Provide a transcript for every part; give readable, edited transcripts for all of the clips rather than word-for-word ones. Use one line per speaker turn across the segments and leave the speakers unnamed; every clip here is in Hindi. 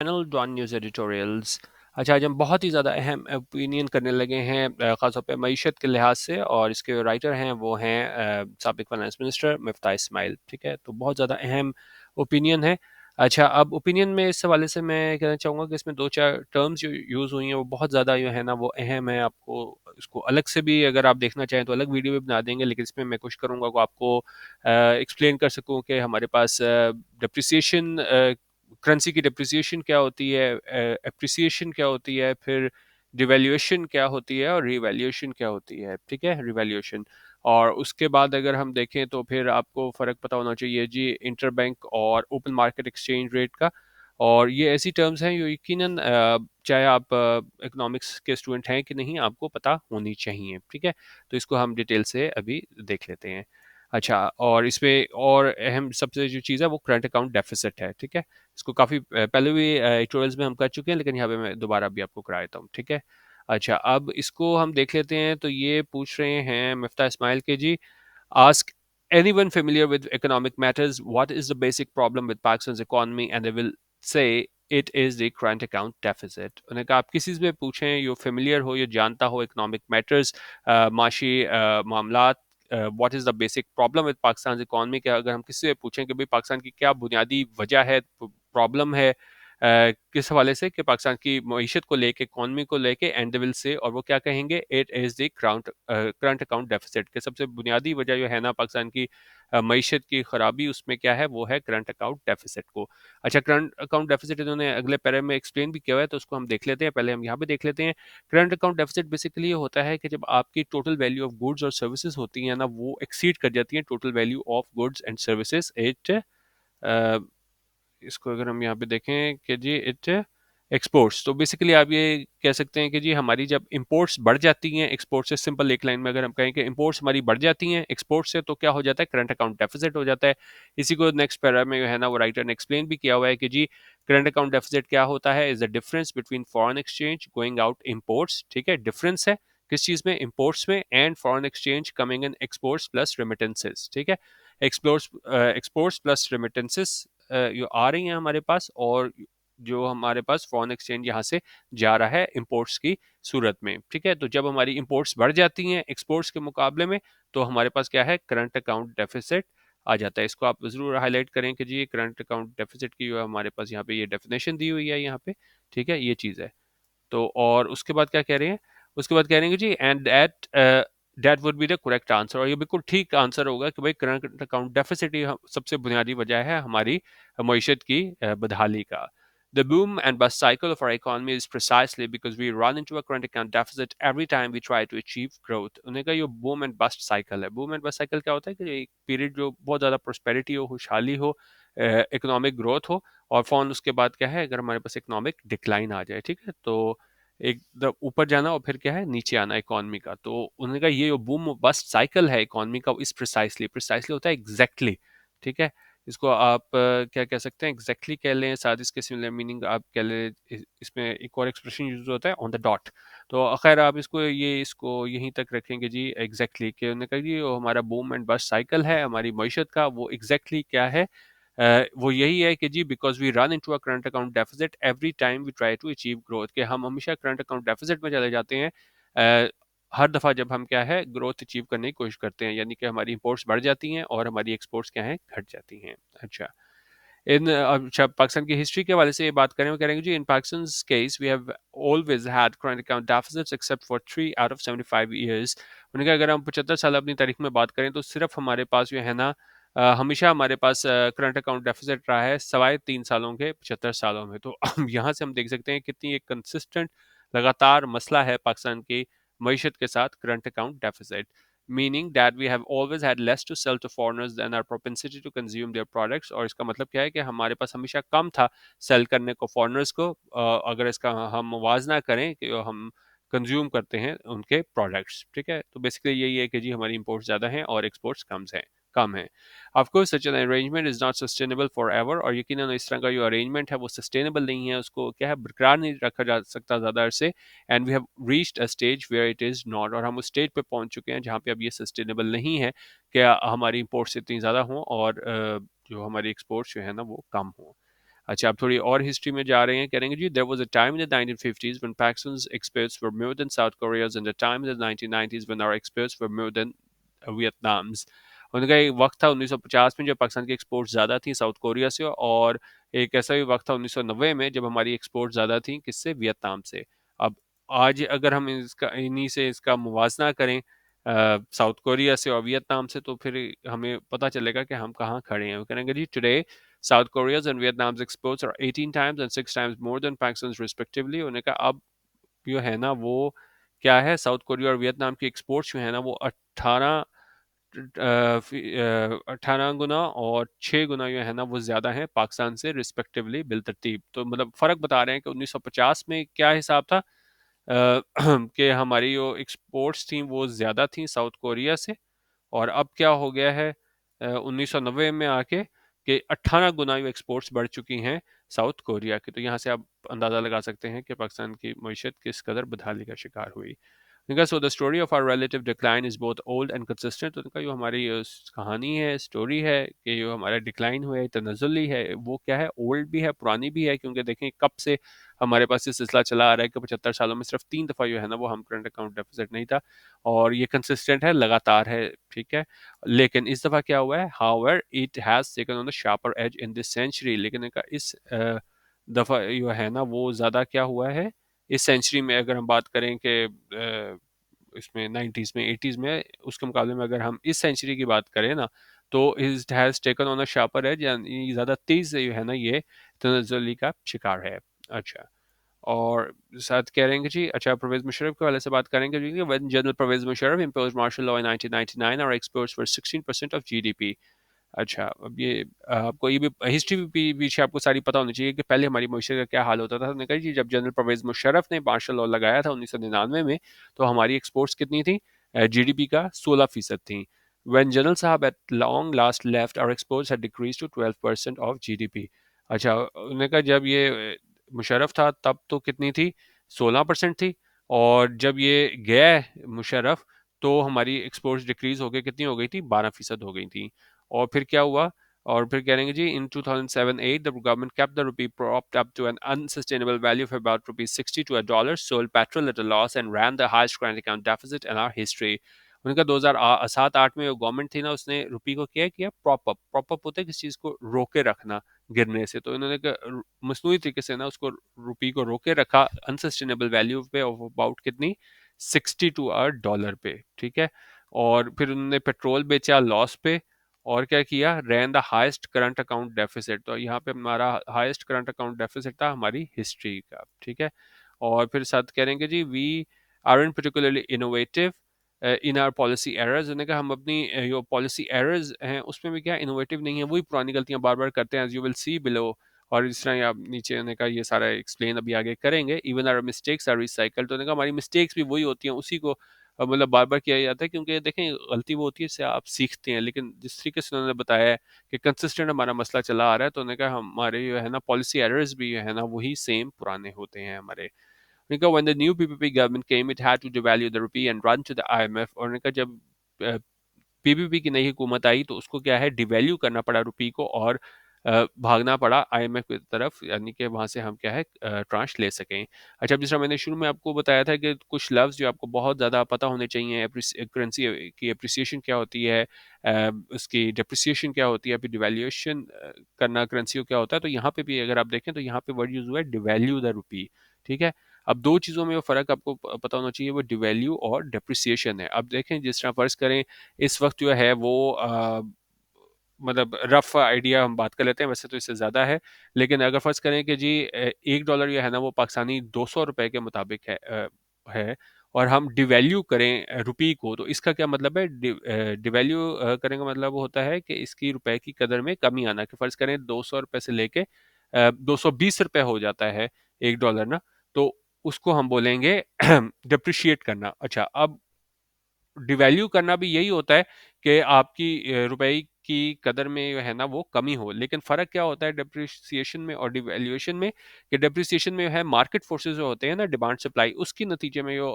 Channel don news editorials. अच्छा, आज हम बहुत ही ज़्यादा अहम ओपिनियन करने लगे हैं, ख़ासतौर पे मईशत के लिहाज से, और इसके राइटर हैं वो हैं साबिक फाइनेंस मिनिस्टर मिफ्ता इस्माइल। ठीक है, तो बहुत ज़्यादा अहम ओपिनियन है। अच्छा, अब ओपिनियन में इस हवाले से मैं कहना चाहूँगा कि इसमें दो चार टर्म्स जो यूज़ हुई हैं वो बहुत ज़्यादा जो है ना वो अहम है। आपको इसको अलग से भी अगर आप देखना चाहें तो अलग वीडियो भी बना देंगे, लेकिन इसमें मैं कोशिश करूँगा कि आपको एक्सप्लेन कर सकूँ कि हमारे पास डिप्रिसिएशन, करेंसी की डिप्रिसिएशन क्या होती है, एप्रिसिएशन क्या होती है, फिर डिवैल्यूएशन क्या होती है, और रिवैल्यूएशन क्या होती है। ठीक है, रिवैल्यूएशन। और उसके बाद अगर हम देखें तो फिर आपको फ़र्क पता होना चाहिए जी इंटर बैंक और ओपन मार्केट एक्सचेंज रेट का। और ये ऐसी टर्म्स हैं जो यकीनन चाहे आप इकोनॉमिक्स के स्टूडेंट हैं कि नहीं, आपको पता होनी चाहिए। ठीक है, तो इसको हम डिटेल से अभी देख लेते हैं। अच्छा, और इसमें और अहम सबसे जो चीज़ है वो करंट अकाउंट डेफिसिट है। ठीक है, इसको काफ़ी पहले भी ट्यूटोरियल्स में हम कर चुके हैं, लेकिन यहाँ पे मैं दोबारा भी आपको करा देता हूँ। ठीक है, अच्छा, अब इसको हम देख लेते हैं। तो ये पूछ रहे हैं मिफ्ता इस्माइल के जी, ask anyone familiar with economic matters what is the basic problem with Pakistan's economy, and they will say it is the current account deficit। उन्हें कहा आप किसी से पूछें जो फेमिलियर हो, ये जानता हो इकोनॉमिक मैटर्स, माशी मामलात, what is the basic problem with Pakistan economy, के अगर हम किसी से पूछें कि भाई पाकिस्तान की क्या बुनियादी वजह है, प्रॉब्लम है, किस हवाले से, कि पाकिस्तान की मीशत को लेके, इकॉनमी को लेके, एंड दे विल से, और वो क्या कहेंगे, it is the current account deficit, के सबसे बुनियादी वजह जो है ना पाकिस्तान की मीशत की खराबी, उसमें क्या है, वो है करंट अकाउंट डेफिसिट को। अच्छा, करंट अकाउंट डेफिसिट इन्होंने अगले पैरे में एक्सप्लेन भी किया हुआ है, तो उसको हम देख लेते हैं। पहले हम यहाँ पे देख लेते हैं। करंट अकाउंट डेफिसिट बेसिकली ये होता है कि जब आपकी टोटल वैल्यू ऑफ गुड्स और सर्विसेज होती हैं ना, वो एक्सीड कर जाती हैं total value of goods and services. It इसको अगर हम यहाँ पे देखें कि जी इट एक्सपोर्ट्स, तो बेसिकली आप ये कह सकते हैं कि जी हमारी जब इंपोर्ट्स बढ़ जाती हैं एक्सपोर्ट से, सिंपल एक लाइन में अगर हम कहें कि इंपोर्ट्स हमारी बढ़ जाती हैं एक्सपोर्ट से, तो क्या हो जाता है, करंट अकाउंट डेफिसिट हो जाता है। इसी को नेक्स्ट पैरा में जो है ना वो राइटर ने एक्सप्लेन भी किया हुआ है कि जी करंट अकाउंट डेफिसिट क्या होता है, is the difference between foreign exchange going out imports. ठीक है, डिफरेंस है किस चीज़ में, इंपोर्ट्स में, and foreign exchange coming in exports plus remittances. ठीक है, एक्सपोर्ट्स एक्सपोर्ट्स प्लस रेमिटेंसेस जो आ रही हैं हमारे पास, और जो हमारे पास फॉरेन एक्सचेंज यहाँ से जा रहा है इंपोर्ट्स की सूरत में। ठीक है, तो जब हमारी इंपोर्ट्स बढ़ जाती हैं एक्सपोर्ट्स के मुकाबले में, तो हमारे पास क्या है, करंट अकाउंट डेफिसिट आ जाता है। इसको आप ज़रूर हाईलाइट करें कि जी करंट अकाउंट डेफिसिट की जो है हमारे पास यहाँ पे ये डेफिनेशन दी हुई है यहाँ पे। ठीक है, ये चीज़ है। तो और उसके बाद क्या कह रहे हैं, उसके बाद कह रहे हैं कि जी and that would be the correct answer, और ये बिल्कुल ठीक आंसर होगा कि भाई करंट अकाउंट डेफिसिट ही सबसे बुनियादी वजह है हमारी मईशत की बदहाली का। The boom and bust cycle of our economy is precisely because we run into a current account deficit every time we try to achieve growth। उन्हें कहा ये boom and bust cycle है। boom and bust cycle क्या होता है कि एक पीरियड जो बहुत ज़्यादा prosperity हो, खुशहाली हो, इकोनॉमिक ग्रोथ हो, और फ़ौरन उसके बाद क्या है, अगर हमारे पास इकोनॉमिक डिक्लाइन आ जाए। ठीक है, तो एक ऊपर जाना और फिर क्या है, नीचे आना इकोनॉमी का। तो उन्होंने कहा ये जो बूम बस्ट साइकिल है इकोनॉमी का, इस प्रिसाइसली, प्रिसाइसली होता है एग्जैक्टली। ठीक है, इसको आप क्या कह सकते हैं, एग्जैक्टली कह लें, साथ इसके सिमिलर मीनिंग आप कह लें। इसमें एक और एक्सप्रेशन यूज होता है ऑन द डॉट। तो खैर आप इसको यहीं तक रखेंगे जी एग्जैक्टली, कि उन्होंने कहा जी वो हमारा बूम एंड बस्ट साइकिल है हमारी मईशत का, वो एग्जैक्टली क्या है, वो यही है कि जी because we run into a current account deficit every time we try to achieve growth, कि हम हमेशा करंट अकाउंट डेफिसिट में चले जाते हैं हर दफ़ा जब हम क्या है ग्रोथ अचीव करने की कोशिश करते हैं, यानी कि हमारी इंपोर्ट्स बढ़ जाती हैं और हमारी एक्सपोर्ट्स क्या हैं, घट जाती हैं। अच्छा, अच्छा, पाकिस्तान की हिस्ट्री के हवाले से ये बात करें, वो करेंगे जी in Pakistan case we have always had current account deficits except for 3 out of 75 years. उन्होंने कहा अगर हम 75 साल अपनी तारीख में बात करें तो सिर्फ हमारे पास जो है ना हमेशा हमारे पास करंट अकाउंट डेफिसिट रहा है सवाए 3 सालों के 75 सालों में। तो यहाँ से हम देख सकते हैं कितनी एक कंसिस्टेंट लगातार मसला है पाकिस्तान की मीशत के साथ current account deficit, meaning that we have always had less to sell to foreigners than our propensity to consume their products। और इसका मतलब क्या है कि हमारे पास हमेशा कम था सेल करने को फॉरेनर्स को, अगर इसका हम मुवाजना करें कि हम कंज्यूम करते हैं उनके प्रोडक्ट्स। ठीक है, तो बेसिकली यही है कि जी हमारी इंपोर्ट्स ज़्यादा हैं और एक्सपोर्ट्स कम है। Of course such an arrangement is not sustainable for ever, और यकीनन इस तरह का जो अरेंजमेंट है वो सस्टेनेबल नहीं है, उसको क्या है बरकरार नहीं रखा जा सकता ज़्यादा अरसे। And we have reached a stage where it is not, और हम उस स्टेज पे पहुंच चुके हैं जहाँ पे अब ये सस्टेनेबल नहीं है कि हमारी इंपोर्ट्स इतनी ज़्यादा हों और जो हमारी एक्सपोर्ट्स जो है ना वो कम हों। अच्छा, अब थोड़ी और हिस्ट्री में जा रहे हैं, करेंगे जी, there was a time in the 1950s when पाकिस्तान's exports were more than South Korea's and the time in the 1990s when our exports were more than वियतनाम्स। उनका एक वक्त था 1950 में जब पाकिस्तान की एक्सपोर्ट ज़्यादा थी साउथ कोरिया से, और एक ऐसा भी वक्त था 1990 में जब हमारी एक्सपोर्ट ज़्यादा थी किससे, वियतनाम से। अब आज अगर हम इसका इन्हीं से इसका मुवाजना करें साउथ कोरिया से और वियतनाम से, तो फिर हमें पता चलेगा कि हम कहाँ खड़े हैं। करेंगे जी, today South Korea's and Vietnam's exports are 18 times and 6 times more than Pakistan respectively. उन्होंने कहा अब जो है ना वो क्या है, साउथ कोरिया और वियतनाम की एक्सपोर्ट्स जो है ना वो 18 गुना और 6 गुना जो है ना वो ज़्यादा है पाकिस्तान से रिस्पेक्टिवली बिलतरतीब। तो मतलब फ़र्क बता रहे हैं कि 1950 में क्या हिसाब था कि हमारी जो एक्सपोर्ट्स थी वो ज़्यादा थी साउथ कोरिया से, और अब क्या हो गया है 1990 में आके कि 18 गुना जो एक्सपोर्ट्स बढ़ चुकी हैं साउथ कोरिया की। तो यहाँ से आप अंदाज़ा लगा सकते हैं कि पाकिस्तान की मईशत किस कदर बदहाली का शिकार हुई। उनका so the story of our relative decline is both old and consistent. तो उनका जो हमारी कहानी है, स्टोरी है कि जो हमारा डिक्लाइन हुआ है, तनज़्ज़ुली है, वो क्या है, ओल्ड भी है, पुरानी भी है, क्योंकि देखें कब से हमारे पास ये सिलसिला चला आ रहा है कि 75 सालों में सिर्फ 3 दफ़ा जो है ना वो हम करंट अकाउंट डेफिसिट नहीं था, और ये कंसिस्टेंट है, लगातार है, ठीक है। लेकिन इस दफ़ा क्या हुआ है, however it has taken on the sharper edge in this century. लेकिन इनका इस दफ़ा जो है ना वो ज़्यादा क्या हुआ है इस सेंचुरी में, अगर हम बात करें कि इसमें 90s में 80s में, उसके मुकाबले में अगर हम इस सेंचुरी की बात करें ना, तो it has taken on a sharper edge, यानी ज़्यादा तेज़ जो है ना ये तनज़्ज़ुली का शिकार है। अच्छा, और साथ कह रहे हैं कि जी, अच्छा, परवेज़ मुशर्रफ के हवाले से बात करेंगे जी, when General Pervez Musharraf imposed martial law in 1999 our exports were 16% of GDP. अच्छा, अब ये आपको ये भी हिस्ट्री भी पीछे आपको सारी पता होनी चाहिए कि पहले हमारी मईशत का क्या हाल होता था। उन्होंने कहा जी, जब जनरल परवेज़ मुशर्रफ ने मार्शल लॉ लगाया था 1999 में, तो हमारी एक्सपोर्ट्स कितनी थी, जीडीपी का 16% थी। व्हेन जनरल साहब at long last left our exports had decreased to 12% of GDP. अच्छा, उन्होंने कहा जब ये मुशर्रफ था तब तो कितनी थी, 16% थी, और जब ये गया मुशर्रफ तो हमारी एक्सपोर्ट्स डिक्रीज होकर कितनी हो गई थी, 12% हो गई थी। और फिर क्या हुआ, और फिर कह रहे हैं जी, इन 2007-8 the government kept the rupee propped up to an unsustainable value of about rupees 60 to a dollar, sold petrol at a loss and ran the highest current account deficit in our history। उनका 2007-8 में जो गवर्नमेंट थी ना, उसने रुपये को क्या किया, प्रॉप अप होता है किसी चीज़ को रोके रखना गिरने से, तो इन्होंने मसनूई तरीके से ना उसको रुपये को रोके रखा अनसस्टेनेबल वैल्यू पे ऑफ अबाउट कितनी, 60 to a dollar पे, ठीक है। और फिर उन्होंने पेट्रोल बेचा लॉस पे, और क्या किया, रैन the highest current account deficit. तो यहाँ पे हमारा हाईएस्ट करंट अकाउंट डेफिसिट था हमारी हिस्ट्री का, ठीक है। और फिर साथ करेंगे जी, we are in particularly innovative in our policy errors. उन्होंने कहा हम अपनी जो पॉलिसी एरर्स हैं उसमें भी क्या इनोवेटिव नहीं है, वही पुरानी गलतियां बार बार करते हैं, as you will see below. और इस तरह आप नीचे उन्होंने कहा ये सारा एक्सप्लेन अभी आगे करेंगे। Even our mistakes are recycle. तो उन्होंने कहा हमारी मिस्टेक्स भी वही होती हैं, उसी को मतलब बार बार किया जाता है, क्योंकि देखें गलती वो होती है इससे आप सीखते हैं। लेकिन जिस तरीके से उन्होंने बताया है कि कंसिस्टेंट हमारा मसला चला आ रहा है, तो उन्होंने कहा हमारे जो है ना पॉलिसी एरर्स भी जो है ना वही सेम पुराने होते हैं हमारे। उन्होंने कहा when the new PPP government came it had to devalue the rupee and run to the IMF। और उन्होंने कहा जब पीपीपी की नई हुकूमत आई तो उसको क्या है, डिवैल्यू करना पड़ा रुपये को, और भागना पड़ा आईएमएफ की तरफ, यानी कि वहाँ से हम क्या है ट्रांश ले सकें। अच्छा, अब जिस तरह मैंने शुरू में आपको बताया था कि कुछ लफ्ज़ जो आपको बहुत ज़्यादा पता होने चाहिए, करेंसी की अप्रिसिएशन क्या होती है, उसकी डिप्रिसिएशन क्या होती है, फिर डिवैल्यूएशन करना करेंसी को क्या होता है। तो यहाँ पे भी अगर आप देखें तो यहाँ पे वर्ड यूज़ हुआ है डिवैल्यू द रुपी, ठीक है। अब दो चीज़ों में वो फ़र्क आपको पता होना चाहिए, वो डिवैल्यू और डिप्रिसिएशन है। अब देखें जिस तरह फ़र्ज़ करें इस वक्त जो है वो मतलब रफ आइडिया हम बात कर लेते हैं, वैसे तो इससे ज़्यादा है, लेकिन अगर फ़र्ज़ करें कि जी $1 जो है ना वो पाकिस्तानी 200 रुपए के मुताबिक है, और हम डिवैल्यू करें रुपये को, तो इसका क्या मतलब है, डिवैल्यू करने का मतलब वो होता है कि इसकी रुपए की कदर में कमी आना। कि फ़र्ज़ करें 200 रुपए से लेके 220 रुपए हो जाता है $1 ना, तो उसको हम बोलेंगे डिप्रिशिएट करना। अच्छा, अब डिवैल्यू करना भी यही होता है कि आपकी रुपए की कदर में जो है ना वो कमी हो। लेकिन फ़र्क क्या होता है डिप्रिसिएशन में और डिवैल्यूएशन में, कि डिप्रिसिएशन में है मार्केट फोर्सेस जो होते हैं ना, डिमांड सप्लाई, उसके नतीजे में जो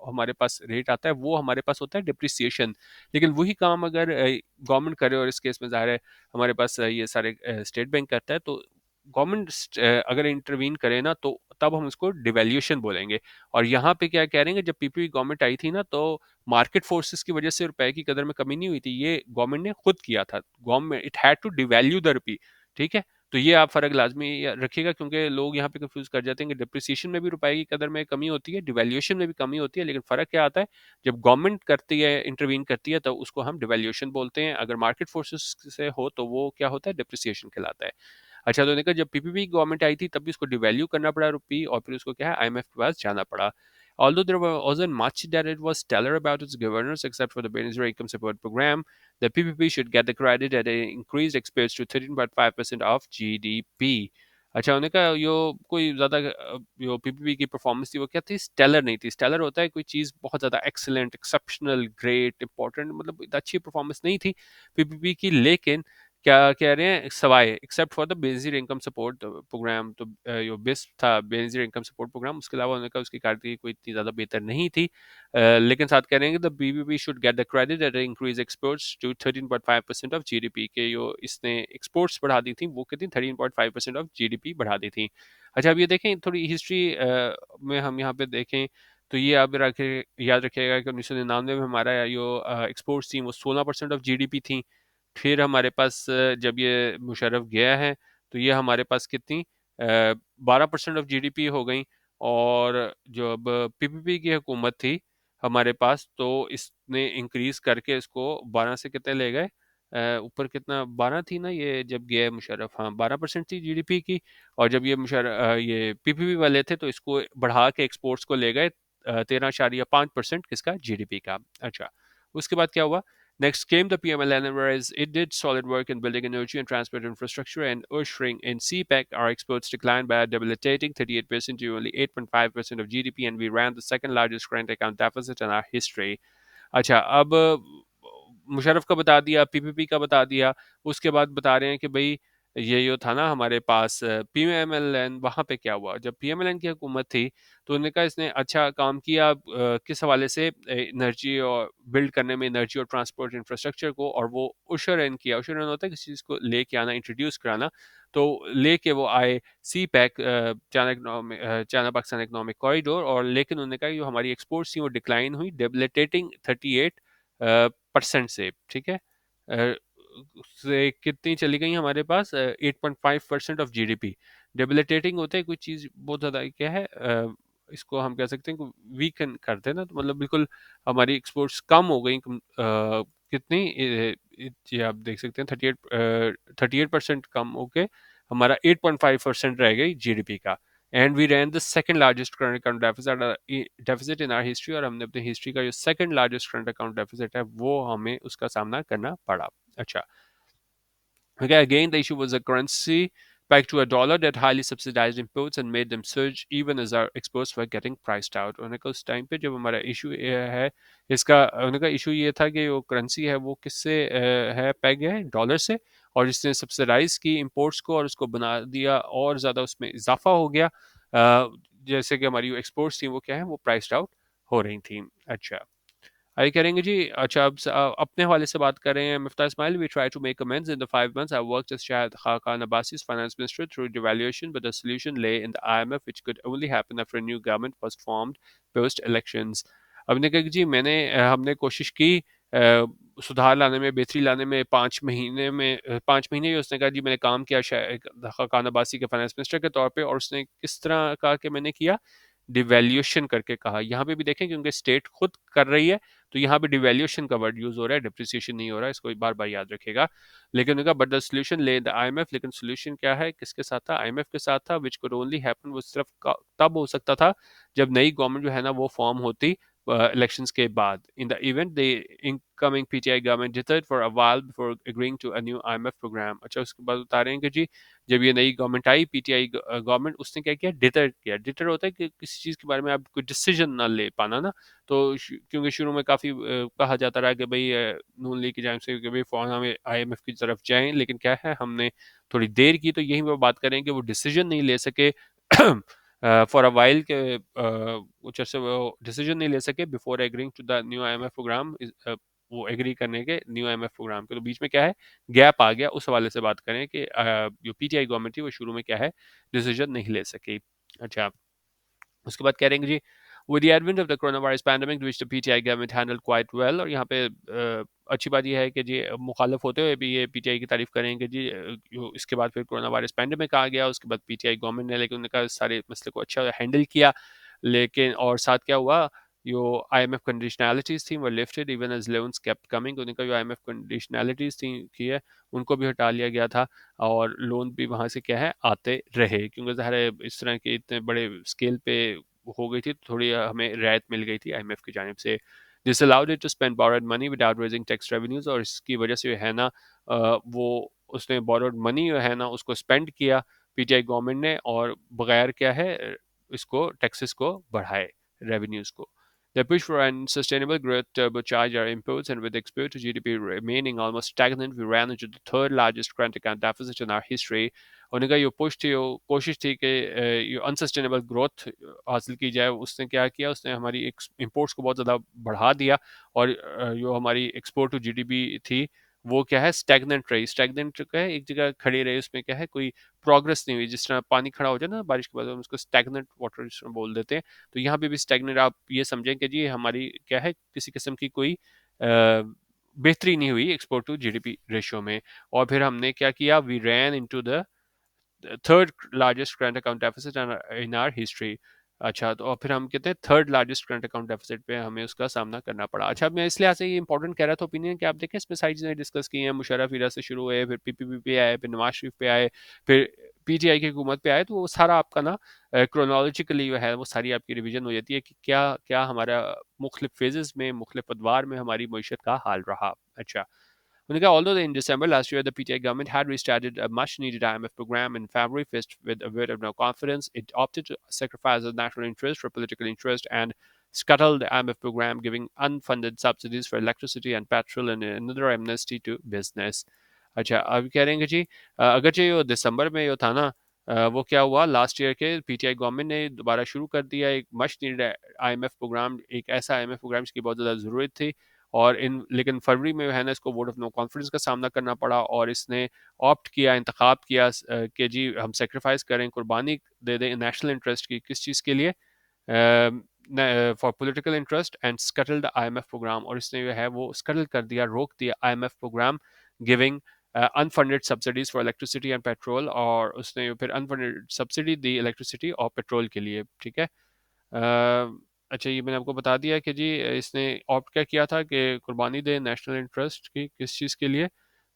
हमारे पास रेट आता है वो हमारे पास होता है डिप्रिसिएशन। लेकिन वही काम अगर गवर्नमेंट करे, और इस केस में ज़ाहिर है हमारे पास ये सारे स्टेट बैंक करता है, तो गवर्नमेंट अगर इंटरवीन करे ना तो तब हम उसको डिवैल्यूएशन बोलेंगे। और यहाँ पे क्या कह रहे हैं कि जब पीपीपी गवर्नमेंट आई थी ना तो मार्केट फोर्सेस की वजह से रुपए की कदर में कमी नहीं हुई थी, ये गवर्नमेंट ने खुद किया था। Government it had to devalue the rupee, ठीक है। तो ये आप फर्क लाजमी रखिएगा, क्योंकि लोग यहाँ पे कंफ्यूज कर जाते हैं कि डिप्रिसिएशन में भी रुपए की कदर में कमी होती है, डिवैल्यूएशन में भी कमी होती है, लेकिन फर्क क्या आता है, जब गवर्नमेंट करती है इंटरवीन करती है तो उसको हम डिवैल्यूएशन बोलते हैं, अगर मार्केट फोर्सेस से हो तो वो क्या होता है, डिप्रिसिएशन कहलाता है। अच्छा, तो देखा जब पीपीपी गवर्नमेंट आई थी तब भी उसको डिवैल्यू करना पड़ा रुपी, और फिर उसको क्या है आईएमएफ के पास जाना पड़ा। Although there wasn't much that it was stellar about its governance except for the Benazir income support program, the PPP should get the credit that it increased exports to 13.5% of GDP. अच्छा, उन्होंने कहा यो कोई ज़्यादा जो पीपीपी की परफॉर्मेंस थी वो क्या थी, स्टेलर नहीं थी। स्टेलर होता है कोई चीज़ बहुत ज़्यादा एक्सीलेंट, एक्सेप्शनल, ग्रेट, इंपॉर्टेंट, मतलब अच्छी परफॉर्मेंस नहीं थी पीपीपी की, लेकिन क्या कह रहे हैं, सवाए except for the Benazir income support programme, तो जो बेस्ट था बेनजीर इनकम सपोर्ट प्रोग्राम, उसके अलावा उन्होंने कहा उसकी कारकर्दगी कोई इतनी ज़्यादा बेहतर नहीं थी। लेकिन साथ कह रहे हैं कि the BBP should get the credit at increase exports to 13.5% of GDP, के जो इसने एक्सपोर्ट्स बढ़ा दी थी वो कितनी 13.5% ऑफ जीडीपी बढ़ा दी थी। अच्छा, अब ये देखें थोड़ी हिस्ट्री में हम यहाँ पे देखें तो ये आप याद रखिएगा कि 1999 में हमारा जो एक्सपोर्ट्स थी वो 16% ऑफ जीडीपी थी। फिर हमारे पास जब ये मुशर्रफ गया है तो ये हमारे पास कितनी 12% ऑफ जीडीपी हो गई। और जो अब पीपीपी की हुकूमत थी हमारे पास तो इसने इंक्रीज करके इसको 12 से कितने ले गए, ऊपर कितना 12 थी ना ये जब गया है मुशर्रफ, हाँ 12% थी जीडीपी की। और जब ये ये पीपीपी वाले थे तो इसको बढ़ा के एक्सपोर्ट्स को ले गए 13.5% किसका, जीडीपी का। अच्छा, उसके बाद क्या हुआ, next came the PMLN, whereas it did solid work in building energy and transport infrastructure and ushering in CPEC. Our exports declined by a debilitating 38% to only 8.5% of GDP, and we ran the second largest current account deficit in our history. अच्छा, अब मुशर्रफ का बता दिया, पीपीपी का बता दिया, उसके बाद बता रहे हैं कि भाई ये जो था ना हमारे पास पीएमएलएन, वहाँ पे क्या हुआ, जब पीएमएलएन की हुकूमत थी तो उन्होंने कहा इसने अच्छा काम किया किस हवाले से, एनर्जी और बिल्ड करने में, एनर्जी और ट्रांसपोर्ट इंफ्रास्ट्रक्चर को, और वो उशर इन किया। उशर इन होता है किसी चीज़ को लेके आना, इंट्रोड्यूस कराना, तो लेके वो आए CPEC, China Pakistan economic corridor, और लेकिन उन्होंने कहा कि जो हमारी एक्सपोर्ट्स थी वो डिक्लाइन हुई डेबिलिटेटिंग 38% से, ठीक है, से कितनी चली गई हमारे पास 8.5% ऑफ जीडीपी। डेबिलिटेटिंग होता है कोई चीज़ बहुत ज़्यादा क्या है, इसको हम कह सकते हैं वीकन करते हैं ना, तो मतलब बिल्कुल हमारी एक्सपोर्ट्स कम हो गई, कितनी ये आप देख सकते हैं 38% कम होके हमारा 8.5% रह गई जीडीपी का। And we ran the second largest current account deficit in our history, और हमने अपनी हिस्ट्री का जो second largest current account deficit है वो हमें उसका सामना करना पड़ा। अच्छा, okay, again, the issue was a currency pegged to a dollar that highly subsidized imports and made them surge even as our exports were getting priced out. उन्होंने कहा उस टाइम पे जब हमारा इशू है इसका, उन्होंने कहा इशू ये था कि वो करेंसी है वो किससे है, पैग है डॉलर से, और जिसने सब्सिडाइज की इंपोर्ट्स को और उसको बना दिया और ज़्यादा उसमें इजाफा हो गया, जैसे कि हमारी एक्सपोर्ट्स थी वो क्या है, वो प्राइस्ड आउट हो रही थी। अच्छा, आगे करेंगे जी। अच्छा, अब अपने हवाले से बात कर रहे हैं Miftah Ismail. We try to make amends in the 5 months I worked as Shahid Khan अब्बासी's finance minister through devaluation, but the solution lay in the IMF, which could only happen after a new government was formed post elections. अब ने कहा कि जी मैंने हमने कोशिश की सुधार लाने में, बेहतरी लाने में, 5 महीने में 5 महीने ही उसने कहा जी मैंने काम किया शायद खान अब्बासी के फाइनेंस मिनिस्टर के तौर पे, और उसने किस तरह कहा कि मैंने किया, डिवैल्यूएशन करके कहा। यहाँ पे भी देखें क्योंकि स्टेट खुद कर रही है तो यहाँ पे डिवैल्यूएशन का वर्ड यूज हो रहा है, डिप्रिसिएशन नहीं हो रहा है, इसको बार बार याद रखेगा। लेकिन उन्होंने कहा बट द सोल्यूशन ले द आईएमएफ, लेकिन सोल्यूशन क्या है, किसके साथ था, आईएमएफ के साथ था, विच कुड ओनली हैपन, वो सिर्फ तब हो सकता था जब नई गवर्नमेंट जो है ना वो फॉर्म होती इलेक्शंस के बाद। In the event the incoming PTI government dithered for a while before agreeing to a new IMF programme. अच्छा, उसके बाद बता रहे हैं कि जी जब ये नई गवर्नमेंट आई पीटीआई गवर्नमेंट, उसने क्या किया, डिटर किया। डिटर होता है कि किसी चीज़ के बारे में आप कोई डिसीजन ना ले पाना ना, तो क्योंकि शुरू में काफ़ी कहा जाता रहा कि भाई नून लीग की जानिब से कि भाई फ़ौरन हमें आईएमएफ की तरफ जाएं, लेकिन क्या है हमने थोड़ी देर की, तो यही वो बात करें कि वो डिसीजन नहीं ले सके फॉर अ वाइल के कुछ अर्से वो डिसीजन नहीं ले सके before agreeing to the new IMF programme, वो एग्री करने के न्यू आईएमएफ प्रोग्राम के, तो बीच में क्या है गैप आ गया, उस हवाले से बात करें कि जो पीटीआई गवर्नमेंट थी वो शुरू में क्या है डिसीजन नहीं ले सकी। अच्छा, उसके बाद कह रहे हैं कि जी with the advent of the coronavirus pandemic which the PTI government handled quite well, और यहाँ पे अच्छी बात यह है कि जी मुखालिफ होते हुए भी ये पीटीआई की तारीफ करेंगे जी इसके बाद फिर कोरोना वायरस पैंडमिक आ गया, उसके बाद पीटीआई गवर्नमेंट ने लेकिन उनका सारे मसले को अच्छा हैंडल किया, लेकिन और साथ क्या हुआ जो आईएमएफ कंडीशनैलिटीज थी वो lifted even as loans kept coming, उनका जो आईएमएफ कंडीशनैलिटीज थी की है उनको भी हटा लिया गया था और लोन भी वहाँ से क्या है आते रहे, क्योंकि ज़ाहिर है इस तरह के इतने बड़े स्केल पे हो गई थी तो थोड़ी हमें रियायत मिल गई थी आईएमएफ की जानिब से। This allowed it to spend borrowed money without raising tax revenues, और इसकी वजह से है ना वो उसने बोरोड मनी है ना उसको स्पेंड किया पीटीआई गवर्नमेंट ने, और बगैर क्या है इसको टैक्सेस को बढ़ाए रेवेन्यूज को। The push for unsustainable growth turbocharged our imports, and with export to GDP remaining almost stagnant, we ran into the third largest current account deficit in our history. उन्होंने कहा ये पुश थी, वो कोशिश थी कि ये अनसस्टेनेबल ग्रोथ हासिल की जाए, उसने क्या किया उसने हमारी इंपोर्ट्स को बहुत ज़्यादा बढ़ा दिया, और जो हमारी एक्सपोर्ट टू जीडीपी थी वो क्या है स्टैग्नेंट रही, स्टैग्नेंट क्या है एक जगह खड़ी रही, उसमें क्या है कोई प्रोग्रेस नहीं हुई, जिस तरह पानी खड़ा हो जाए ना बारिश के बाद हम उसको स्टैग्नेंट वाटर जिस तरह बोल देते हैं, तो यहाँ पे भी स्टैग्नेंट आप ये समझें कि जी हमारी क्या है किसी किस्म की कोई बेहतरी नहीं हुई एक्सपोर्ट टू जीडीपी रेशियो में। और फिर हमने क्या किया we ran into the third largest current account deficit in our history. अच्छा, तो और फिर हम कहते हैं third largest current account deficit पे हमें उसका सामना करना पड़ा। अच्छा, मैं इसलिए से ये इंपॉर्टेंट कह रहा था ओपिनियन कि आप देखें इसमें सारी चीज़ें डिस्कस की हैं, मुशर्रफ इरा से शुरू हुए, फिर पीपीपी पे आए, फिर नवाज शरीफ पे आए, फिर पीटीआई की हुकूमत पे आए, तो वो सारा आपका ना क्रोनोलॉजिकली जो है वो सारी आपकी रिवीजन हो जाती है कि क्या क्या हमारा मुख्तलिफ फेजेस में मुख्तलिफ अदवार में हमारी मीशत का हाल रहा। अच्छा, although in December last year the PTI government had restarted a much-needed IMF program in February, faced with a vote of no confidence, it opted to sacrifice the national interest for political interest and scuttle the IMF program, giving unfunded subsidies for electricity and petrol and another amnesty to business. अच्छा, अब कह रहे हैं कि जी अगरचे ये दिसंबर में ये था ना वो क्या हुआ लास्ट ईयर के पीटीआई गवर्नमेंट ने दोबारा शुरू कर दिया एक मच नीडेड आईएमएफ प्रोग्राम, एक ऐसा आईएमएफ प्रोग्राम जिसकी बहुत ज़्यादा ज़रूरत थी, और इन लेकिन फरवरी में है ना इसको वोट ऑफ नो कॉन्फिडेंस का सामना करना पड़ा, और इसने ऑप्ट किया इंतखाब किया कि जी हम सेक्रीफाइस करें कुर्बानी दे दें नेशनल इंटरेस्ट की, किस चीज़ के लिए for political interest and scuttle the IMF programme, और इसने जो है वो स्कटल कर दिया रोक दिया IMF programme giving unfunded subsidies for electricity and petrol, और उसने फिर अनफंडेड सब्सिडी दी इलेक्ट्रिसिटी और पेट्रोल के लिए। ठीक है, अच्छा ये मैंने आपको बता दिया कि जी इसने ऑप्ट क्या किया था कि कुर्बानी दे नेशनल इंटरेस्ट की, किस चीज़ के लिए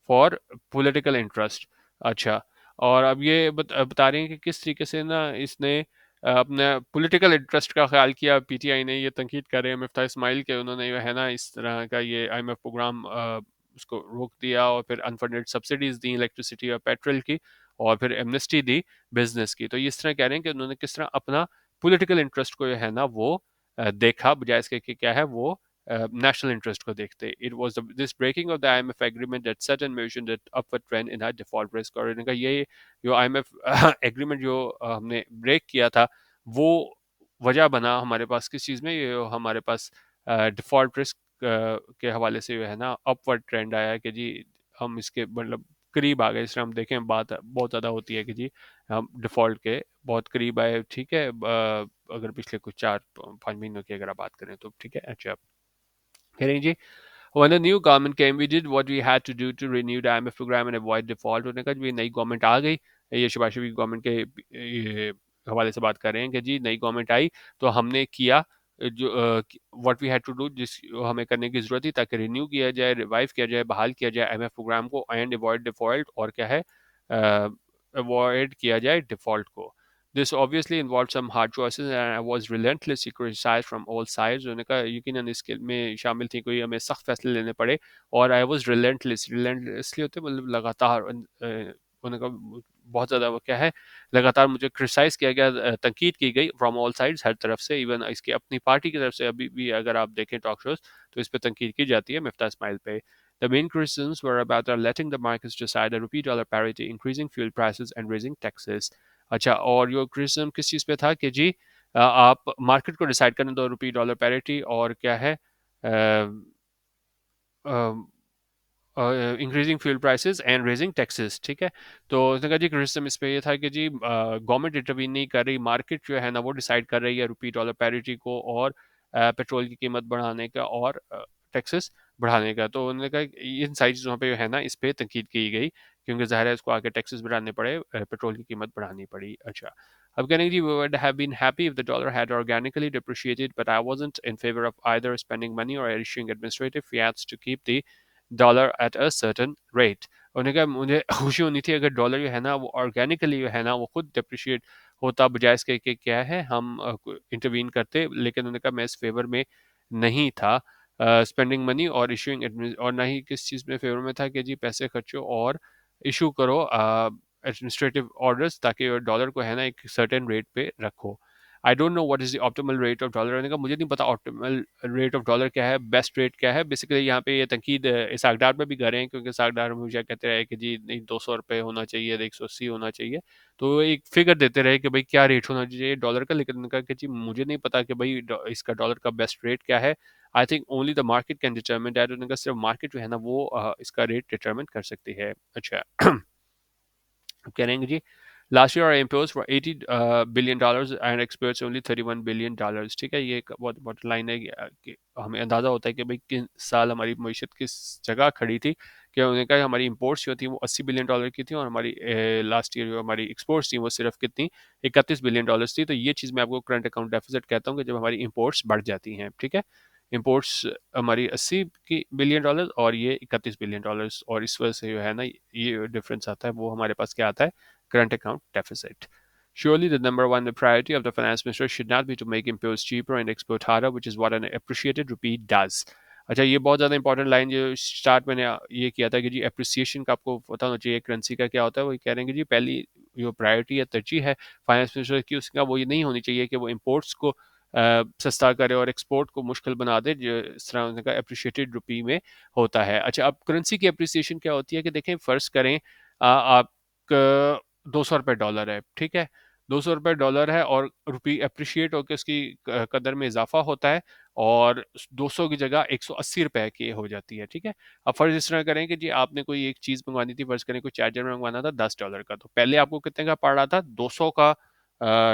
फॉर पॉलिटिकल इंटरेस्ट। अच्छा, और अब ये बता रहे हैं कि किस तरीके से ना इसने अपने पॉलिटिकल इंटरेस्ट का ख्याल किया, पीटीआई ने ये तनकीद कर रहे हैं मिफ्ता इस्माइल के, उन्होंने जो है ना इस तरह का ये आईएमएफ प्रोग्राम उसको रोक दिया और फिर अनफंडेड सब्सिडीज दी इलेक्ट्रिसिटी और पेट्रोल की, और फिर एमनेस्टी दी बिजनेस की, तो ये इस तरह कह रहे हैं कि उन्होंने किस तरह अपना पॉलिटिकल इंटरेस्ट को जो है ना वो देखा बजाय इसके कि क्या है वो नेशनल इंटरेस्ट को देखते। It was this breaking of the IMF agreement that set in motion that upward trend in our default risk, और इनका ये जो आईएमएफ एग्रीमेंट जो हमने ब्रेक किया था वो वजह बना हमारे पास किस चीज़ में, ये हमारे पास डिफॉल्ट रिस्क के हवाले से जो है ना अपवर्ड ट्रेंड आया कि जी हम इसके मतलब करीब आ गए, इसलिए हम देखें बात बहुत ज़्यादा होती है कि जी हम डिफ़ॉल्ट के बहुत करीब आए। ठीक है, अगर पिछले कुछ 4-5 महीनों की अगर आप बात करें तो ठीक है। अच्छा, कह रही जी when the new government came we did what we had to do to renew the IMF program and avoid default। उन्होंने कहा जी नई गवर्नमेंट आ गई, ये शहबाज शरीफ गवर्नमेंट के ये हवाले से बात कर रहे हैं कि जी नई गवर्नमेंट आई तो हमने किया जो what we had to do जिस हमें करने की ज़रूरत थी ताकि रिन्यू किया जाए, रिवाइव किया जाए, बहाल किया जाए आईएमएफ प्रोग्राम को एंड अवॉइड डिफ़ॉल्ट, और क्या है अवॉइड किया जाए डिफ़ॉल्ट को। This obviously involved some hard choices and I was relentlessly criticized from all sides। उन्होंने कहा यकीनन इसके में शामिल थी कोई हमें सख्त फैसले लेने पड़े, और आई वॉज रिलेंटलेसली होते मतलब लगातार उन्होंने कहा बहुत ज़्यादा वो क्या है लगातार मुझे क्रिटिसाइज किया गया, तनकीद की गई फ्रॉम ऑल साइड्स हर तरफ से, इवन इसकी अपनी पार्टी की तरफ से अभी भी अगर आप देखें टॉक शोज तो इस पर तनकीद की जाती है मिफ्ता इस्माइल पे। The main criticisms were about letting the markets decide the rupee dollar parity, increasing fuel prices and raising taxes। अच्छा, और यो क्रिटिसिज्म किस चीज़ पे था कि जी आप मार्केट को डिसाइड करने दो रुपी डॉलर पैरिटी और क्या है increasing fuel prices and raising taxes, ठीक है। तो उसने कहा जी क्रिटिसिज्म इस पे ये था कि जी गवर्नमेंट इंटरवीन नहीं कर रही, मार्केट जो है ना वो डिसाइड कर रही है रुपी डॉलर पैरिटी को और पेट्रोल की कीमत बढ़ाने का और टैक्सेस बढ़ाने का। तो उन्होंने कहा कि इन सारी चीज़ों पे जो है ना इस पे तनकीद की गई, क्योंकि ज़ाहिर है इसको आगे टैक्सेस बढ़ाने पड़े, पेट्रोल की कीमत बढ़ानी पड़ी। अच्छा, अब कह रहे हैं जी we would have been happy if the dollar had organically depreciated, but I wasn't in favor of either spending money or issuing administrative fiats to keep the dollar at a certain rate. उन्होंने कहा मुझे खुशी होनी थी अगर डॉलर जो है ना वो ऑर्गेनिकली जो है ना वो खुद डिप्रिशिएट होता, बजाय इसके कि क्या है हम इंटरवीन करते। लेकिन उन्होंने कहा मैं इस फेवर में नहीं था स्पेंडिंग मनी और इशूइंग, और ना ही किस चीज़ में फेवर में था कि जी पैसे खर्चो और इशू करो एडमिनिस्ट्रेटिव ऑर्डर्स, ताकि डॉलर को है ना एक सर्टेन रेट पे रखो। I don't know what is the optimal rate of dollar. मैंने कहा मुझे नहीं पता ऑप्टिमल रेट ऑफ डॉलर क्या है, बेस्ट रेट क्या है। बेसिकली यहाँ पे ये तनकीद इसाकदार पे भी कर रहे हैं, क्योंकि इसाकदार हमेशा कहते रहे कि जी नहीं 200 रुपये होना चाहिए, 180 होना चाहिए। तो एक फिगर देते रहे कि भाई क्या रेट होना चाहिए डॉलर का, लेकिन उन्होंने कहा कि जी मुझे नहीं पता कि भाई इसका डॉलर का बेस्ट रेट क्या है। I think only the market can determine that. उन्होंने कहा सिर्फ मार्केट जो है ना वो इसका रेट डिटर्मिन कर सकती है। अच्छा कह रहे हैं जी last year imports for 80 billion dollars and exports only 31 billion dollars, ठीक है। ये एक बहुत बहुत लाइन है कि हमें अंदाज़ा होता है कि भाई किस साल हमारी मीशत किस जगह खड़ी थी। कि उन्होंने कहा हमारी इंपोर्ट्स जो थी वो 80 बिलियन डॉलर की थी, और हमारी लास्ट ईयर जो हमारी एक्सपोर्ट्स थी वो सिर्फ कितनी 31 बिलियन डॉलर्स थी। तो ये चीज़ मैं आपको करंट अकाउंट डेफिसिट कहता हूँ कि जब हमारी इंपोर्ट्स बढ़ जाती हैं, ठीक है। इंपोर्ट्स हमारी 80 की बिलियन डॉलर और ये 31 बिलियन डॉलर्स, और इस वजह से जो है ना ये डिफरेंस आता है, वो हमारे पास क्या आता है, current account deficit. Surely the number one priority of the finance minister should not be to make imports cheaper and export harder, which is what an appreciated rupee does. अच्छा, ये बहुत ज़्यादा इंपॉर्टेंट लाइन जो स्टार्ट मैंने ये किया था कि जी अप्रिसिएशन का आपको पता होना चाहिए करेंसी का क्या होता है। वो कह रहे हैं कि जी पहली जो प्रायोरिटी या तरजीह है फाइनेंस मिनिस्टर की, उसका वो ये नहीं होनी चाहिए कि वो इंपोर्ट्स को सस्ता करे और एक्सपोर्ट को मुश्किल बना दे, जो इस तरह उनका अप्रिशिएटेड रुपी में होता है। अच्छा, अब करेंसी की अप्रिसिएशन क्या होती है कि देखें फ़र्ज़ करें आप 200 रुपये डॉलर है, ठीक है। 200 रुपये डॉलर है और रुपी अप्रिशिएट होकर उसकी कदर में इजाफा होता है, और 200 की जगह 180 रुपये की हो जाती है, ठीक है। अब फर्ज इस तरह करें कि जी आपने कोई एक चीज़ मंगवानी थी, फर्ज करें कोई चार्जर मंगवाना था $10 का, तो पहले आपको कितने का पड़ रहा था, 200 का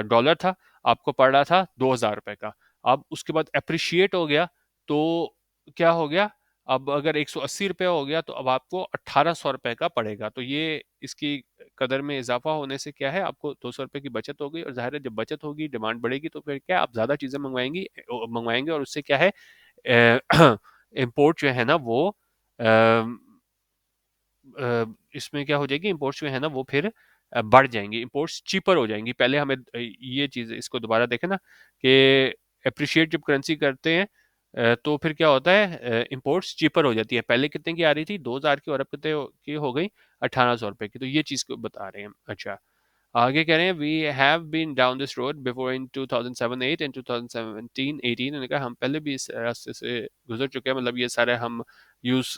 डॉलर था, आपको पड़ रहा था 2000 रुपये का। अब उसके बाद अप्रिशिएट हो गया, तो क्या हो गया, अब अगर 180 रुपये हो गया तो अब आपको 1800 रुपये का पड़ेगा। तो ये इसकी कदर में इजाफा होने से क्या है, आपको 200 रुपये की बचत हो गई, और जाहिर है जब बचत होगी डिमांड बढ़ेगी, तो फिर क्या आप ज़्यादा चीज़ें मंगवाएंगे, और उससे क्या है इम्पोर्ट जो है ना वो इसमें क्या हो जाएगी, इम्पोर्ट्स जो है ना वो फिर बढ़ जाएंगी, इम्पोर्ट्स चीपर हो जाएंगी। पहले हमें ये चीज़ इसको दोबारा देखें ना कि अप्रिशिएट जब करेंसी करते हैं तो फिर क्या होता है, इम्पोर्ट्स चीपर हो जाती है। पहले कितने की आ रही थी, 2000 की, और अब कितने की हो गई, 1800 रुपये की। तो ये चीज़ को बता रहे हैं। अच्छा, आगे कह रहे हैं we have been down this road before in 2007-8 and 2017-18। उन्होंने कहा हम पहले भी इस रास्ते से गुजर चुके हैं, मतलब ये सारे हम यूज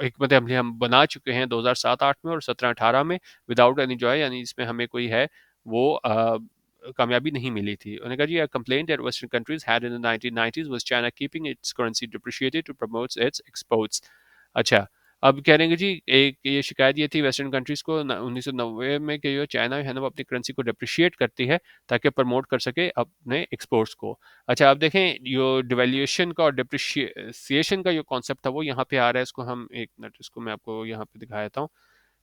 हिकमत अमली हम बना चुके हैं 2007-8 में और 17-18 में, विदाउट एनी जॉय, यानी इसमें हमें कोई है वो कामयाबी नहीं मिली थी। उन्होंने कहा जी complaint that western countries had in the 1990s was China keeping its currency depreciated to promote its exports. अच्छा, अब कह रहे हैं कि जी एक ये शिकायत ये थी वेस्टर्न कंट्रीज़ को 1990 में कि जो चाइना है ना वो अपनी करेंसी को डिप्रिशिएट करती है ताकि प्रमोट कर सके अपने एक्सपोर्ट्स को। अच्छा, अब देखें जो डिवैल्यूएशन का और डिप्रिशिएशन का जो कॉन्सेप्ट था वो यहाँ पे आ रहा है। इसको हम एक मिनट, इसको मैं आपको यहाँ पे दिखा देता हूँ,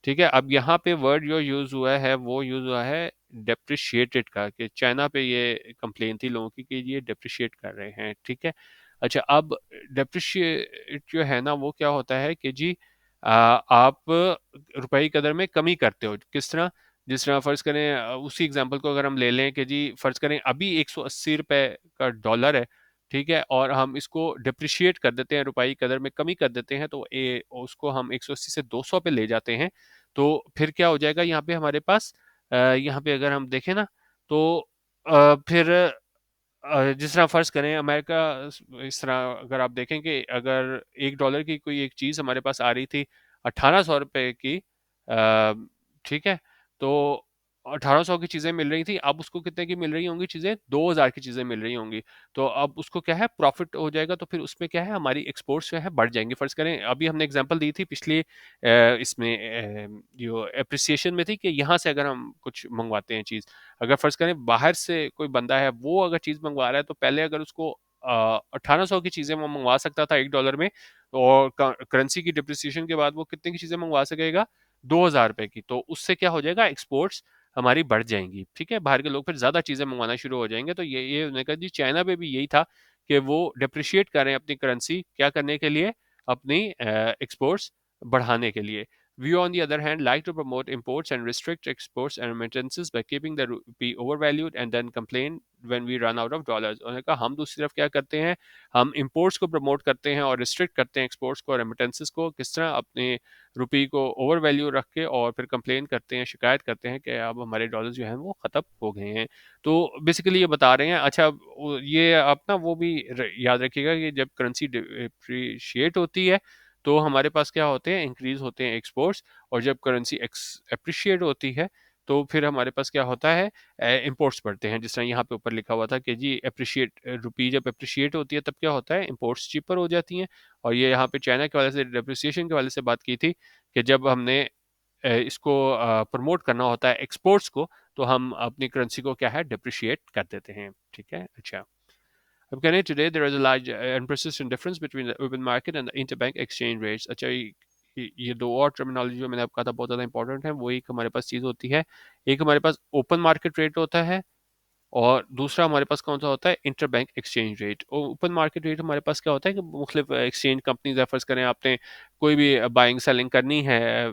ठीक है। अब यहाँ पे वर्ड जो यूज़ हुआ है वो यूज़ हुआ है डेप्रिशिएटेड का, कि चाइना पे ये कंप्लेन थी लोगों की कि ये डेप्रिशिएट कर रहे हैं, ठीक है। अच्छा, अब डेप्रिशिएट जो है ना वो क्या होता है कि जी आप रुपए की कदर में कमी करते हो। किस तरह, जिस तरह फ़र्ज़ करें उसी एग्ज़ाम्पल को अगर हम ले लें कि जी फ़र्ज़ करें अभी 180 रुपए का डॉलर है, ठीक है, और हम इसको डेप्रिशिएट कर देते हैं, रुपए की कदर में कमी कर देते हैं, तो उसको हम 180 से 200 पे ले जाते हैं। तो फिर क्या हो जाएगा यहाँ पे हमारे पास, यहाँ पे अगर हम देखें ना तो फिर जिस तरह फ़र्ज़ करें अमेरिका, इस तरह अगर आप देखें कि अगर $1 की कोई एक चीज़ हमारे पास आ रही थी 1800 रुपए की, ठीक है, तो 1800 की चीज़ें मिल रही थी, अब उसको कितने की मिल रही होंगी चीज़ें? 2000 की चीज़ें मिल रही होंगी। तो अब उसको क्या है प्रॉफ़िट हो जाएगा, तो फिर उसमें क्या है हमारी एक्सपोर्ट्स जो है बढ़ जाएँगी। फ़र्ज़ करें अभी हमने एग्ज़ाम्पल दी थी पिछली इसमें जो एप्रिसिएशन में थी कि यहाँ से अगर हम कुछ मँगवाते हैं चीज़, अगर फ़र्ज़ करें बाहर से कोई बंदा है वो अगर चीज़ मँगवा रहा है तो पहले अगर उसको 1800 की चीज़ें वो मँगवा सकता था $1 में, और करेंसी की डिप्रिसिएशन के बाद वो कितने की चीज़ें मँगवा सकेगा? ₹2000 की। तो उससे क्या हो जाएगा एक्सपोर्ट्स हमारी बढ़ जाएँगी, ठीक है? बाहर के लोग फिर ज़्यादा चीज़ें मँगवाना शुरू हो जाएँगे, तो ये उन्होंने कहा जी चाइना में भी यही था कि वो डेप्रिशिएट कर रहे हैं अपनी करेंसी क्या करने के लिए? अपनी एक्सपोर्ट्स बढ़ाने के लिए। We on the other hand like to promote imports and restrict exports and remittances by keeping the rupee overvalued and then complain when we run out of dollars। उन्होंने कहा हम दूसरी तरफ क्या करते हैं, हम imports को प्रमोट करते हैं और रिस्ट्रिक्ट करते हैं एक्सपोर्ट्स को और remittances को, किस तरह अपने रुपये को ओवर वैल्यू रख के, और फिर कंप्लेन करते हैं, शिकायत करते हैं कि अब हमारे डॉलर जो हैं वो ख़त्म हो गए हैं। तो बेसिकली ये बता रहे हैं। अच्छा ये आप ना वो भी याद रखिएगा कि जब करेंसी डिप्रिशिएट होती है तो हमारे पास क्या होते हैं, इंक्रीज होते हैं एक्सपोर्ट्स, और जब करेंसी अप्रिशिएट होती है तो फिर हमारे पास क्या होता है, इंपोर्ट्स बढ़ते हैं। जिस तरह यहाँ पे ऊपर लिखा हुआ था कि जी अप्रिशिएट रुपी जब अप्रिशिएट होती है तब क्या होता है, इंपोर्ट्स चीपर हो जाती हैं। और ये यहाँ पे चाइना के वाले से डेप्रिसिएशन के वाले से बात की थी कि जब हमने इसको प्रमोट करना होता है एक्सपोर्ट्स को, तो हम अपनी करेंसी को क्या है डिप्रिशिएट कर देते हैं, ठीक है। अच्छा, अब कह रहे हैं today there is a large and persistent difference between the open market and the interbank exchange rates. अच्छा ये दो और टर्मिनोलॉजी जो मैंने आपको कहा था बहुत ज़्यादा इंपॉर्टेंट है। वो एक हमारे पास चीज़ होती है, एक हमारे पास ओपन मार्केट रेट होता है, और दूसरा हमारे पास कौन सा होता है, इंटरबैंक एक्सचेंज रेट। और ओपन मार्केट रेट हमारे पास क्या होता है कि मुख्तलिफ एक्सचेंज कंपनीज रेफर्स करें, आपने कोई भी बाइंग सेलिंग करनी है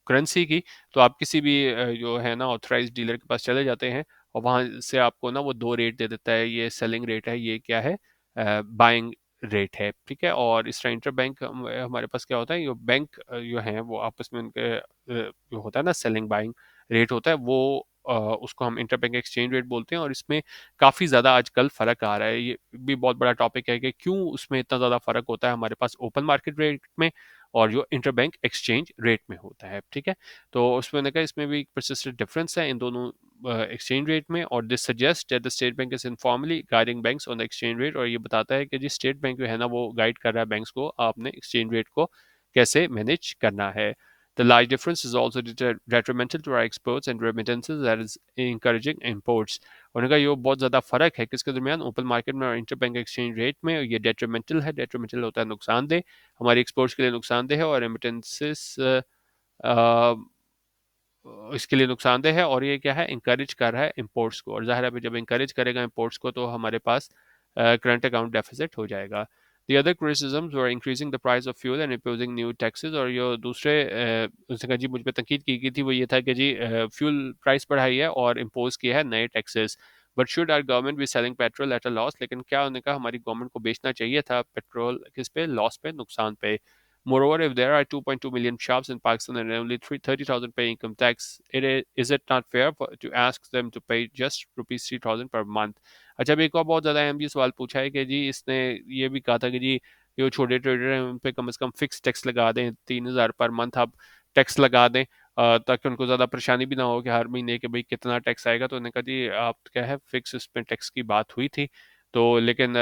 करेंसी की, तो आप किसी भी जो है ना ऑथराइज डीलर के पास चले जाते हैं, और वहाँ से आपको ना वो दो रेट दे देता है, ये सेलिंग रेट है, ये क्या है बाइंग रेट है, ठीक है। और इस तरह इंटरबैंक हमारे पास क्या होता है, ये बैंक जो हैं वो आपस में उनके जो होता है ना सेलिंग बाइंग रेट होता है, वो उसको हम इंटरबैंक एक्सचेंज रेट बोलते हैं। और इसमें काफ़ी ज़्यादा आजकल फ़र्क आ रहा है। ये भी बहुत बड़ा टॉपिक है कि क्यों उसमें इतना ज़्यादा फ़र्क होता है हमारे पास ओपन मार्केट रेट में और जो इंटरबैंक एक्सचेंज रेट में होता है, ठीक है। तो उसमें मैंने कहा इसमें भी persistent डिफरेंस है इन दोनों एक्सचेंज रेट में। और this suggest that the state bank is informally guiding banks on the exchange rate. और ये बताता है कि जी स्टेट बैंक जो है ना वो गाइड कर रहा है बैंक्स को आपने एक्सचेंज रेट को कैसे मैनेज करना है। The large difference is also detrimental to our exports and remittances, that is encouraging imports। उन्होंने कहा ये बहुत ज़्यादा फ़र्क है किसके दरमियान, ओपन मार्केट में और इंटरबैंक एक्सचेंज रेट में। ये डेट्रीमेंटल है, डेट्रीमेंटल होता है नुकसानदेह, हमारी एक्सपोर्ट्स के लिए नुकसानदेह है, और रेमिटेंसेस इसके लिए नुकसानदेह है। और ये क्या है, इंकरेज कर रहा है इंपोर्ट्स को, और ज़ाहिर है जब इंकरेज करेगा इंपोर्ट्स को तो हमारे पास करंट अकाउंट डेफिसिट हो जाएगा। The other criticisms were increasing the price of fuel and imposing new taxes। और जो दूसरे उसने कहा जी मुझ पे तनकीद की गई थी वो ये था कि जी फ्यूल प्राइस बढ़ाई है और इम्पोज किया है नए taxes. But should our government be selling petrol at a loss. लेकिन क्या उन्होंने कहा हमारी गवर्नमेंट को बेचना चाहिए था पेट्रोल किस पे, लॉस पे, नुकसान पे। Moreover, if there are 2.2 million shops in Pakistan and only 30,000 pay income tax, is it not fair to ask them to pay just rupees 3,000 per month? अच्छा, अब एक और बहुत ज़्यादा अहम भी सवाल पूछा है कि जी इसने ये भी कहा था कि जी जो छोटे ट्रेडर हैं उन पे कम से कम फिक्स टैक्स लगा दें, 3,000 पर मंथ आप टैक्स लगा दें, ताकि उनको ज़्यादा परेशानी भी ना हो कि हर महीने के भाई कितना टैक्स आएगा। तो उन्होंने कहा जी आप क्या है फिक्स इसमें टैक्स की बात हुई थी, तो लेकिन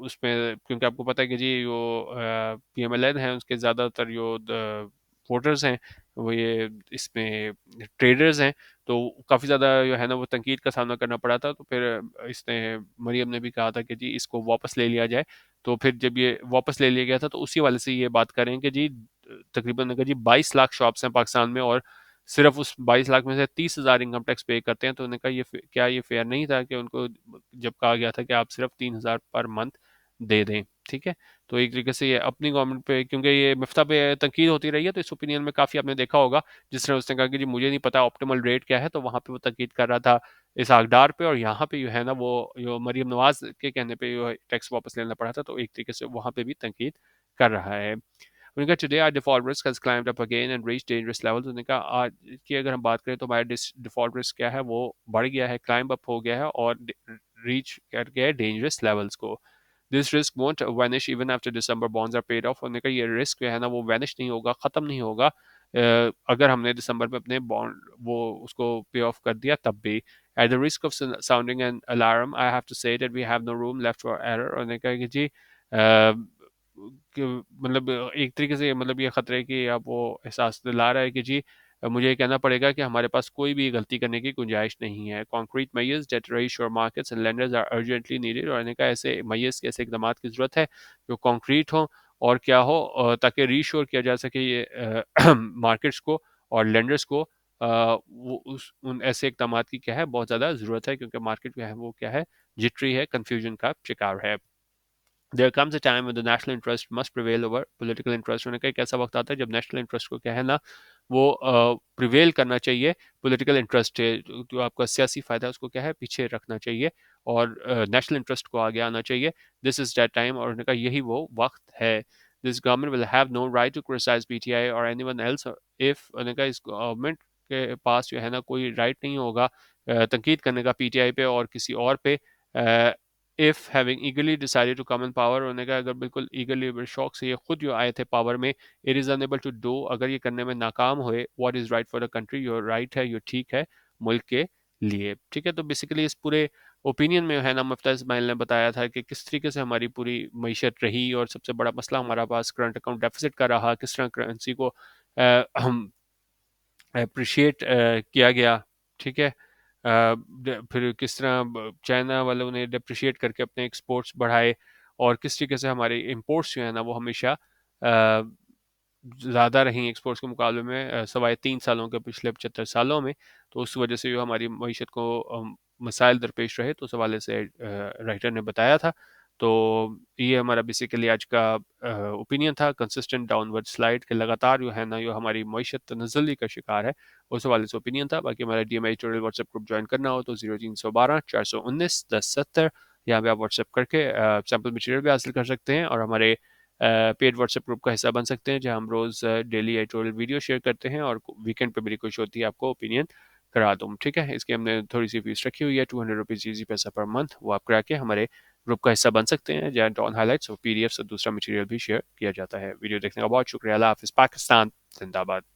उसमें क्योंकि आपको पता है कि जी जो पीएमएलएन है उसके ज़्यादातर जो वोटर्स हैं वो ये इसमें ट्रेडर्स हैं, तो काफ़ी ज़्यादा जो है ना वो तनकीद का सामना करना पड़ा था। तो फिर इसने मरियम ने भी कहा था कि जी इसको वापस ले लिया जाए। तो फिर जब ये वापस ले लिया गया था तो उसी वाले से ये बात करें कि जी तकरीबन उन्होंने कहा जी 22 लाख शॉप्स हैं पाकिस्तान में, और सिर्फ उस 22 लाख में से 30,000 इनकम टैक्स पे करते हैं। तो उन्होंने कहा क्या ये फेयर नहीं था कि उनको जब कहा गया था कि आप सिर्फ 3,000 पर मंथ दे दें, ठीक है। तो एक तरीके से ये अपनी गवर्नमेंट पे, क्योंकि ये मिफ्ता पे तनकीद होती रही है, तो इस ओपिनियन में काफ़ी आपने देखा होगा जिस तरह उसने कहा कि जी मुझे नहीं पता ऑप्टिमल रेट क्या है, तो वहाँ पे वो तनकीद कर रहा था इस आकदार पे, और यहाँ पे जो है ना वो जो मरीम नवाज के कहने पे जो टैक्स वापस लेना पड़ा था, तो एक तरीके से वहाँ पे भी तनकीद कर रहा है। उन्होंने कहा today our default risk has climbed up again and reach dangerous levels. उन्होंने कहा आज की अगर हम बात करें तो हमारा डिफॉल्ट रिस्क क्या है वो बढ़ गया है, क्लाइंब अप हो गया है, और रीच कर गया है डेंजरस लेवल्स को। This risk won't vanish even after December bonds are paid off. उन्होंने कहा ये रिस्क जो है ना वो वैनिश नहीं होगा, ख़त्म नहीं होगा, अगर हमने दिसंबर में अपने बॉन्ड वो उसको पे ऑफ कर दिया तब भी। At the risk of sounding an alarm I have to say that we have no room left for error. और ने कहा कि जी मतलब एक तरीके से मतलब ये खतरे की अब वो एहसास दिला रहा है कि जी मुझे ये कहना पड़ेगा कि हमारे पास कोई भी गलती करने की गुंजाइश नहीं है। Concrete measures that reassure markets and lenders are urgently needed. और इन्हें कहा ऐसे मेजर्स के ऐसे इकदाम की ज़रूरत है जो कॉन्क्रीट हो और क्या हो ताकि रीश्योर किया जा सके ये मार्केट्स को और लेंडर्स को। वो उन ऐसे इकदाम की क्या है बहुत ज़्यादा ज़रूरत है क्योंकि मार्केट जो है वो क्या है जिटरी है, कन्फ्यूजन का शिकार है। There comes a time when the national interest must prevail over political interest. होने का एक ऐसा वक्त आता है जब नेशनल इंटरेस्ट को क्या है ना वो प्रिवेल करना चाहिए पॉलिटिकल इंटरेस्ट है जो आपका सियासी फायदा है उसको क्या है पीछे रखना चाहिए और नेशनल इंटरेस्ट को आगे आना चाहिए। This is that time. और उन्होंने कहा यही वो वक्त है। This government will have no right to criticise PTI और एनीवन एल्स इफ। उन्होंने कहा इस गवर्नमेंट के पास जो है ना कोई राइट नहीं होगा तनकीद करने का पीटीआई पे और किसी और पे। If having eagerly decided to come in power. उन्होंने कहा अगर बिल्कुल ईगरली बड़े शौक से ये खुद जो आए थे पावर में it is unable to do अगर ये करने में नाकाम हुए what is right for the country. Your right है, योर ठीक है मुल्क के लिए। ठीक है, तो बेसिकली इस पूरे ओपिनियन में है ना मुफ्ता इस्माइल ने बताया था कि किस तरीके से हमारी पूरी मीशत रही और सबसे बड़ा मसला हमारा पास करंट अकाउंट डेफिसिट का रहा, किस तरह करेंसी को हम अप्रिशिएट किया गया। ठीक है, फिर किस तरह चाइना वालों ने डिप्रिशिएट करके अपने एक्सपोर्ट्स बढ़ाए और किस तरीके से हमारे इंपोर्ट्स जो है ना वो हमेशा ज़्यादा रही एक्सपोर्ट्स के मुकाबले में सवाए 3 सालों के पिछले 75 सालों में। तो उस वजह से जो हमारी मीशत को मसाइल दरपेश रहे तो उस हवाले से राइटर ने बताया था। तो ये हमारा बेसिकली आज का ओपिनियन था कंसिस्टेंट डाउनवर्ड स्लाइड के लगातार जो है ना जो हमारी मीशत तनज़्ज़ुली का शिकार है उस हवाले से ओपिनियन था। बाकी हमारा DMI editorial WhatsApp group join करना हो तो 0312 419 1070 यहाँ पे आप व्हाट्सएप करके सैम्पल मटेरियल भी हासिल कर सकते हैं और हमारे पेड व्हाट्सएप ग्रुप का हिस्सा बन सकते हैं जहाँ हम रोज़ डेली एडिटोरियल वीडियो शेयर करते हैं और वीकेंड पे मेरी कोशिश होती है आपको ओपिनियन करा दूँ। ठीक है, इसकी हमने थोड़ी सी फीस रखी हुई है 200 रुपीज़ ईजी पैसा पर मंथ। वो आप करा के हमारे ग्रुप का हिस्सा बन सकते हैं जहाँ डॉन हाईलाइट्स और PDFs और दूसरा मटेरियल भी शेयर किया जाता है। वीडियो देखने का बहुत शुक्रिया। अल्लाह हाफिज़। पाकिस्तान जिंदाबाद।